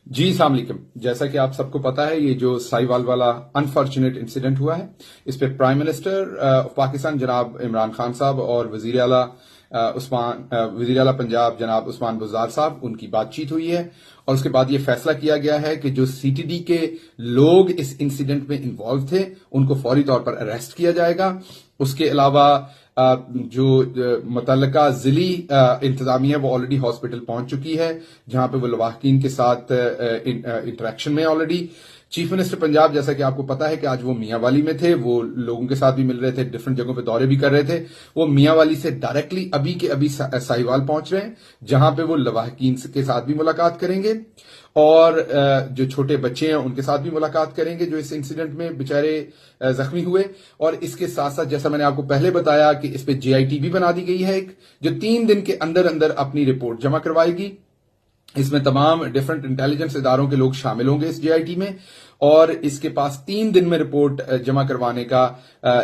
جی السلام علیکم. جیسا کہ آپ سب کو پتا ہے، یہ جو سائیوال والا انفارچونیٹ انسیڈنٹ ہوا ہے، اس پہ پرائم منسٹر آف پاکستان جناب عمران خان صاحب اور وزیر اعلیٰ پنجاب جناب عثمان بزدار صاحب، ان کی بات چیت ہوئی ہے اور اس کے بعد یہ فیصلہ کیا گیا ہے کہ جو سی ٹی ڈی کے لوگ اس انسیڈنٹ میں انوالو تھے ان کو فوری طور پر اریسٹ کیا جائے گا. اس کے علاوہ جو متعلقہ ضلعی انتظامیہ وہ آلریڈی ہاسپٹل پہنچ چکی ہے، جہاں پہ وہ لواحقین کے ساتھ انٹریکشن میں آلریڈی. چیف منسٹر پنجاب، جیسا کہ آپ کو پتا ہے کہ آج وہ میاں والی میں تھے، وہ لوگوں کے ساتھ بھی مل رہے تھے، ڈفرنٹ جگہوں پہ دورے بھی کر رہے تھے. وہ میاں والی سے ڈائریکٹلی ابھی کے ابھی سائیوال پہنچ رہے ہیں، جہاں پہ وہ لواحقین کے ساتھ بھی ملاقات کریں گے اور جو چھوٹے بچے ہیں ان کے ساتھ بھی ملاقات کریں گے جو اس انسیڈنٹ میں بےچارے زخمی ہوئے. اور اس کے ساتھ ساتھ جیسا میں نے آپ کو پہلے بتایا کہ اس پہ جے آئی ٹی بھی بنا دی گئی ہے ایک، جو 3 دن کے اندر اندر اپنی رپورٹ جمع کروائے گی. اس میں تمام ڈفرنٹ انٹیلیجنس اداروں کے لوگ شامل ہوں گے اس جے آئی ٹی میں، اور اس کے پاس 3 دن میں رپورٹ جمع کروانے کا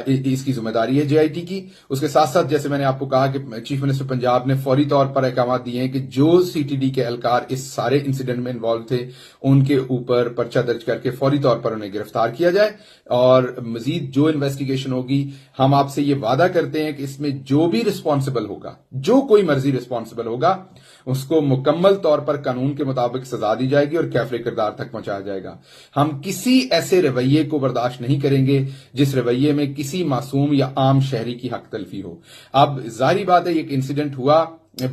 اس کی ذمہ داری ہے جے آئی ٹی کی. اس کے ساتھ ساتھ جیسے میں نے آپ کو کہا کہ چیف منسٹر پنجاب نے فوری طور پر احکامات دیے ہیں کہ جو سی ٹی ڈی کے اہلکار اس سارے انسیڈنٹ میں انوالو تھے ان کے اوپر پرچہ درج کر کے فوری طور پر انہیں گرفتار کیا جائے. اور مزید جو انویسٹیگیشن ہوگی، ہم آپ سے یہ وعدہ کرتے ہیں کہ اس میں جو بھی رسپانسبل ہوگا، جو کوئی مرضی رسپانسبل ہوگا، اس کو مکمل طور پر قانون کے مطابق سزا دی جائے گی اور کیفر کردار تک پہنچایا جائے گا. ہم کسی ایسے رویے کو برداشت نہیں کریں گے جس رویے میں کسی معصوم یا عام شہری کی حق تلفی ہو. اب ظاہری بات ہے، یہ ایک انسیڈنٹ ہوا،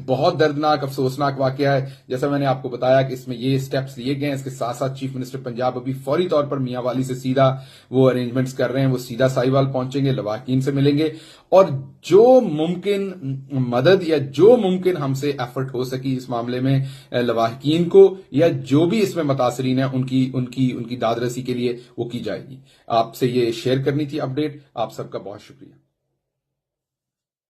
بہت دردناک افسوسناک واقعہ ہے. جیسا میں نے آپ کو بتایا کہ اس میں یہ سٹیپس لیے گئے ہیں. اس کے ساتھ ساتھ چیف منسٹر پنجاب ابھی فوری طور پر میاں والی سے سیدھا وہ ارینجمنٹس کر رہے ہیں، وہ سیدھا سائیوال پہنچیں گے، لواحقین سے ملیں گے اور جو ممکن مدد یا جو ممکن ہم سے ایفرٹ ہو سکی اس معاملے میں لواحقین کو یا جو بھی اس میں متاثرین ہیں ان کی داد رسی کے لیے وہ کی جائے گی. آپ سے یہ شیئر کرنی تھی اپڈیٹ. آپ سب کا بہت شکریہ.